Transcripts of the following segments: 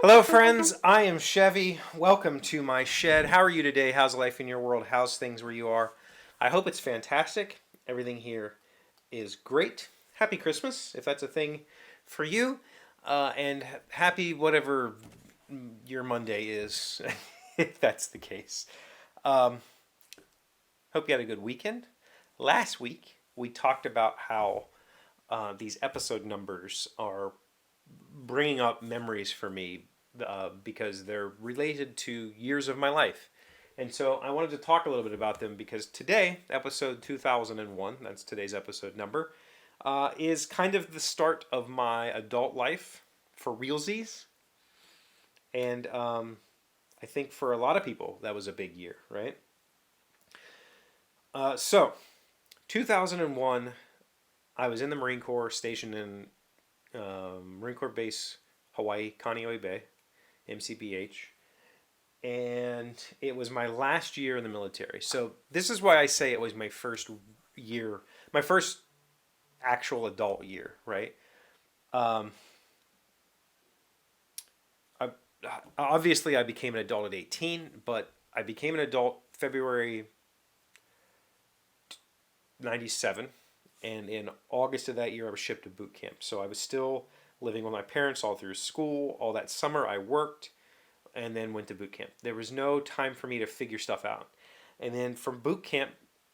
Hello, friends. I am Chevy. Welcome to my shed. How are you today? How's life in your world? How's things where you are? I hope it's fantastic. Everything here is great. Happy Christmas, if that's a thing for you. And happy whatever your Monday is, if that's the case. Um, Hope you had a good weekend. Last week, we talked about how these episode numbers are bringing up memories for me because they're related to years of my life. And so I wanted to talk a little bit about them because today, episode 2001, that's today's episode number, is kind of the start of my adult life for realsies. And I think for a lot of people, that was a big year, right? So, 2001, I was in the Marine Corps stationed in Marine Corps Base, Hawaii, Kaneohe Bay, MCBH. And it was my last year in the military. So this is why I say it was my first year, my first actual adult year, right? Um, I, Obviously, I became an adult at 18, but I became an adult February 97. And in August of that year, I was shipped to boot camp. So I was still living with my parents all through school. All that summer, I worked and then went to boot camp. There was no time for me to figure stuff out. And then from boot camp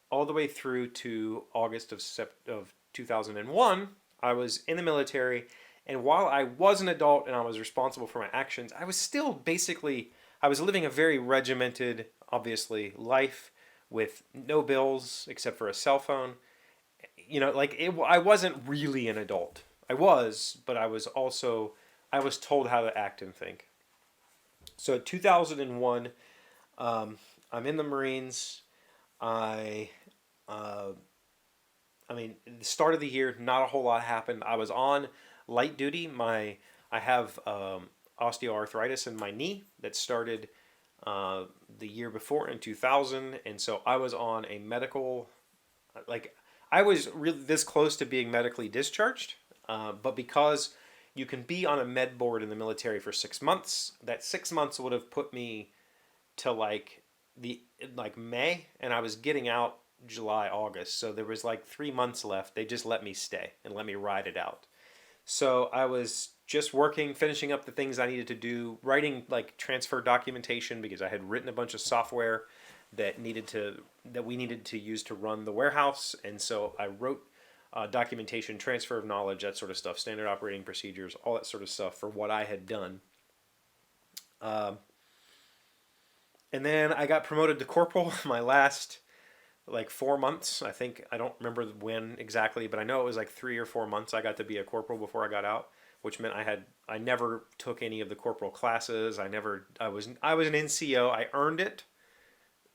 all the way through to August of 2001, I was in the military. And while I was an adult and I was responsible for my actions, I was still basically, I was living a very regimented, obviously, life with no bills except for a cell phone. I wasn't really an adult. I was, but I was told how to act and think. So 2001, I'm in the Marines. I, uh, I mean, the start of the year, not a whole lot happened. I was on light duty. I have osteoarthritis in my knee that started the year before in 2000, and so I was on a medical, like, I was really this close to being medically discharged, but because you can be on a med board in the military for 6 months, that 6 months would have put me to the May, and I was getting out July, August. So there was like 3 months left. They just let me stay and let me ride it out. So I was just working, finishing up the things I needed to do, writing like transfer documentation because I had written a bunch of software that we needed to use to run the warehouse, and so I wrote documentation, transfer of knowledge, that sort of stuff, standard operating procedures, all that sort of stuff for what I had done. Um, and then I got promoted to corporal my last like 4 months. I think I don't remember when exactly, but I know it was like 3 or 4 months I got to be a corporal before I got out, which meant I never took any of the corporal classes. I was an NCO. I earned it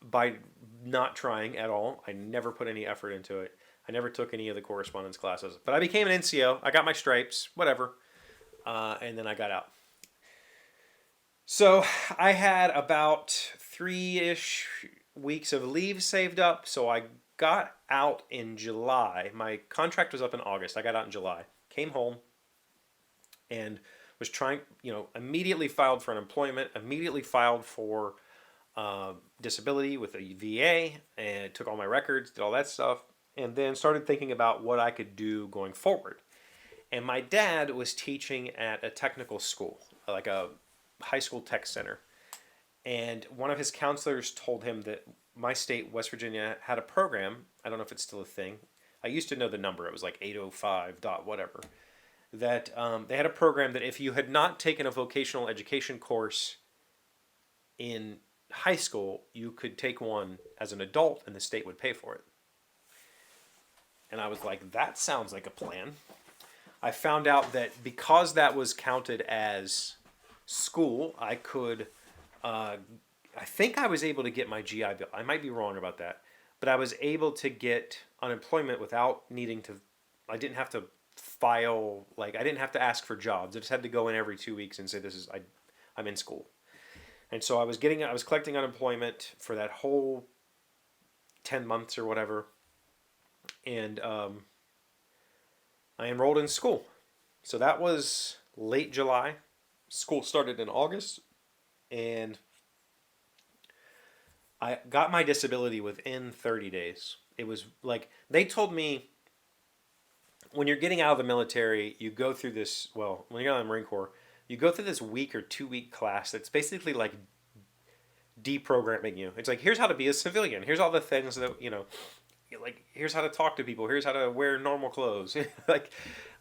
by not trying at all. I never put any effort into it. I never took any of the correspondence classes, but I became an NCO. I got my stripes, whatever, and then I got out. So I had about 3-ish weeks of leave saved up. So I got out in July. My contract was up in August. I got out in July. Came home and was trying, immediately filed for unemployment, immediately filed for disability with a VA, and took all my records, did all that stuff, and then started thinking about what I could do going forward. And my dad was teaching at a technical school, like a high school tech center. And one of his counselors told him that my state, West Virginia, had a program. I don't know if it's still a thing. I used to know the number. It was like 805 dot whatever. That they had a program that if you had not taken a vocational education course in high school, you could take one as an adult and the state would pay for it. And I was like, that sounds like a plan. I found out that because that was counted as school, I could, I think I was able to get my GI Bill. I might be wrong about that. But I was able to get unemployment without needing to, I didn't have to file, I didn't have to ask for jobs. I just had to go in every 2 weeks and say, I'm in school. And so I was collecting unemployment for that whole 10 months or whatever. And I enrolled in school. So that was late July. School started in August, and I got my disability within 30 days. It was like they told me when you're getting out of the military, you go through this. Well, when you're out of the Marine Corps, you go through this week or 2 week class that's basically like deprogramming you. It's like here's how to be a civilian. Here's all the things that like here's how to talk to people. Here's how to wear normal clothes. like,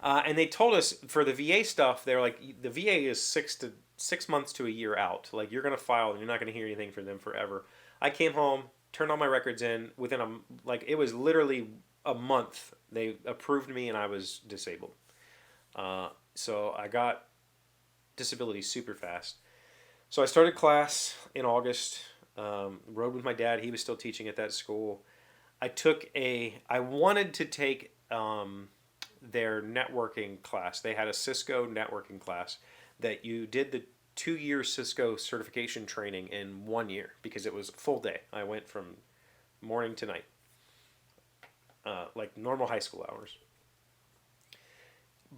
and they told us for the VA stuff, they're like the VA is 6 months to a year out. Like you're gonna file and you're not gonna hear anything from them forever. I came home, turned all my records in within it was literally a month. They approved me and I was disabled. So I got disability super fast. So I started class in August. Rode with my dad. He was still teaching at that school. I wanted to take their networking class. They had a Cisco networking class that you did the 2 year Cisco certification training in 1 year because it was a full day. I went from morning to night, like normal high school hours.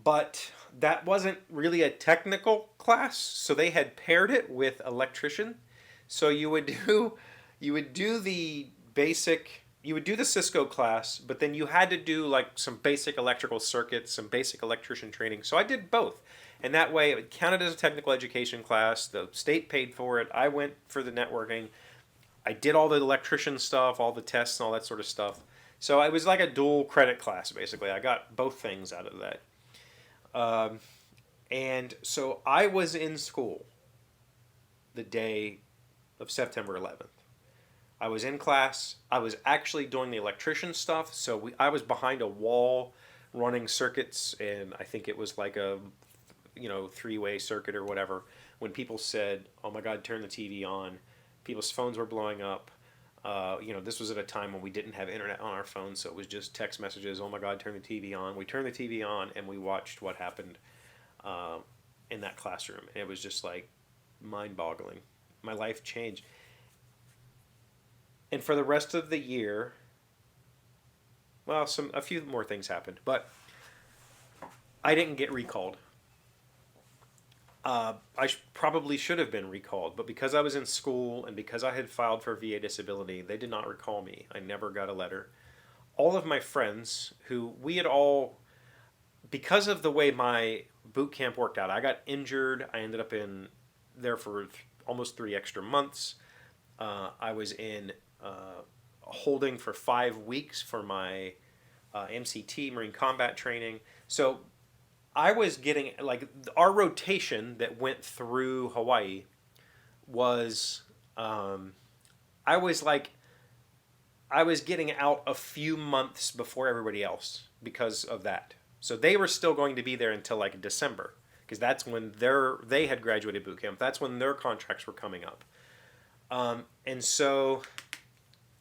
But that wasn't really a technical class, so they had paired it with electrician. So you would do the basic you would do the Cisco class, but then you had to do like some basic electrical circuits, some basic electrician training. So I did both. And that way it counted as a technical education class. The state paid for it. I went for the networking. I did all the electrician stuff, all the tests and all that sort of stuff. So it was like a dual credit class basically. I got both things out of that. Um, and so I was in school the day of September 11th. I was in class. I was actually doing the electrician stuff. So I was behind a wall running circuits, and I think it was like a three-way circuit or whatever. When people said, "Oh my God, turn the TV on," people's phones were blowing up. This was at a time when we didn't have internet on our phones, so it was just text messages. "Oh my God, turn the TV on." We turned the TV on, and we watched what happened uh, in that classroom. And it was just like mind-boggling. My life changed. And for the rest of the year, well, a few more things happened, but I didn't get recalled. Probably should have been recalled, but because I was in school and because I had filed for VA disability, they did not recall me. I never got a letter. All of my friends who we had all, because of the way my boot camp worked out, I got injured. I ended up in there for almost 3 extra months. I was in holding for 5 weeks for my MCT, Marine Combat Training. So I was getting, like, our rotation that went through Hawaii was, I was like, I was getting out a few months before everybody else because of that. So they were still going to be there until like December because that's when they had graduated boot camp. That's when their contracts were coming up. And so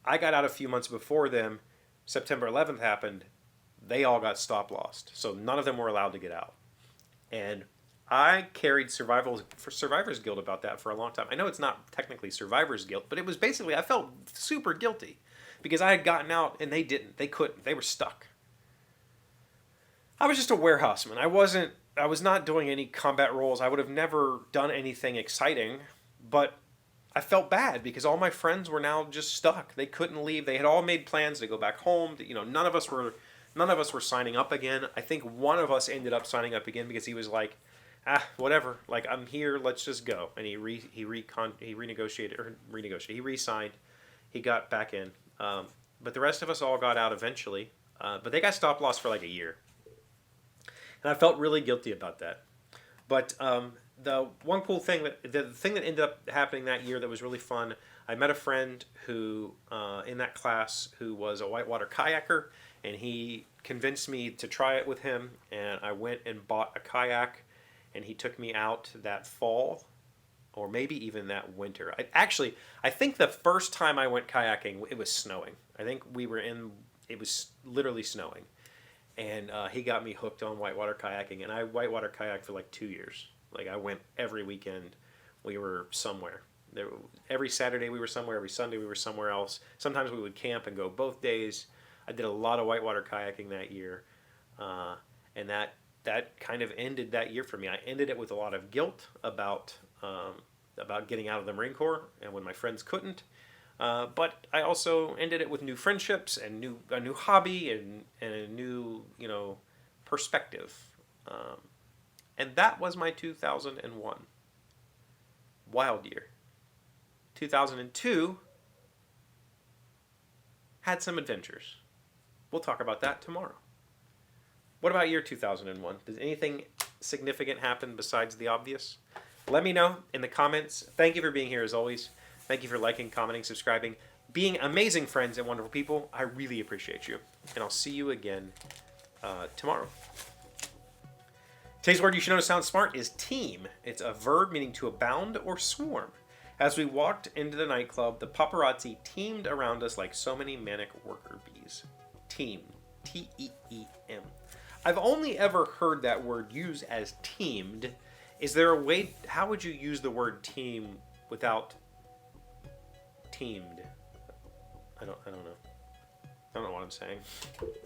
I got out a few months before them. September 11th happened. They all got stop lost. So none of them were allowed to get out. And I carried survivor's guilt about that for a long time. I know it's not technically survivor's guilt, but it was basically, I felt super guilty because I had gotten out and they didn't. They couldn't. They were stuck. I was just a warehouseman. I was not doing any combat roles. I would have never done anything exciting, but I felt bad because all my friends were now just stuck. They couldn't leave. They had all made plans to go back home. None of us were signing up again. I think one of us ended up signing up again because he was like, whatever. Like, I'm here. Let's just go. And he renegotiated or renegotiated. He re-signed. He got back in. But the rest of us all got out eventually. But they got stop loss for like a year. And I felt really guilty about that. But the one cool thing the thing that ended up happening that year that was really fun, I met a friend who in that class who was a whitewater kayaker, and he convinced me to try it with him, and I went and bought a kayak, and he took me out that fall, or maybe even that winter. I think the first time I went kayaking, it was snowing. I think it was literally snowing. And he got me hooked on whitewater kayaking, and I whitewater kayaked for like 2 years. Like, I went every weekend. We were somewhere. Every Saturday we were somewhere. Every Sunday we were somewhere else. Sometimes we would camp and go both days. I did a lot of whitewater kayaking that year, and that that kind of ended that year for me. I ended it with a lot of guilt about getting out of the Marine Corps and when my friends couldn't. But I also ended it with new friendships and a new hobby and a new, perspective. And that was my 2001. Wild year. 2002 had some adventures. We'll talk about that tomorrow. What about year 2001? Did anything significant happen besides the obvious? Let me know in the comments. Thank you for being here as always. Thank you for liking, commenting, subscribing, being amazing friends and wonderful people. I really appreciate you. And I'll see you again tomorrow. Today's word you should know to sound smart is team. It's a verb meaning to abound or swarm. As we walked into the nightclub, the paparazzi teamed around us like so many manic worker bees. Team. T-E-E-M. I've only ever heard that word used as teamed. Is there a way, how would you use the word team without teamed? I don't know. I don't know what I'm saying.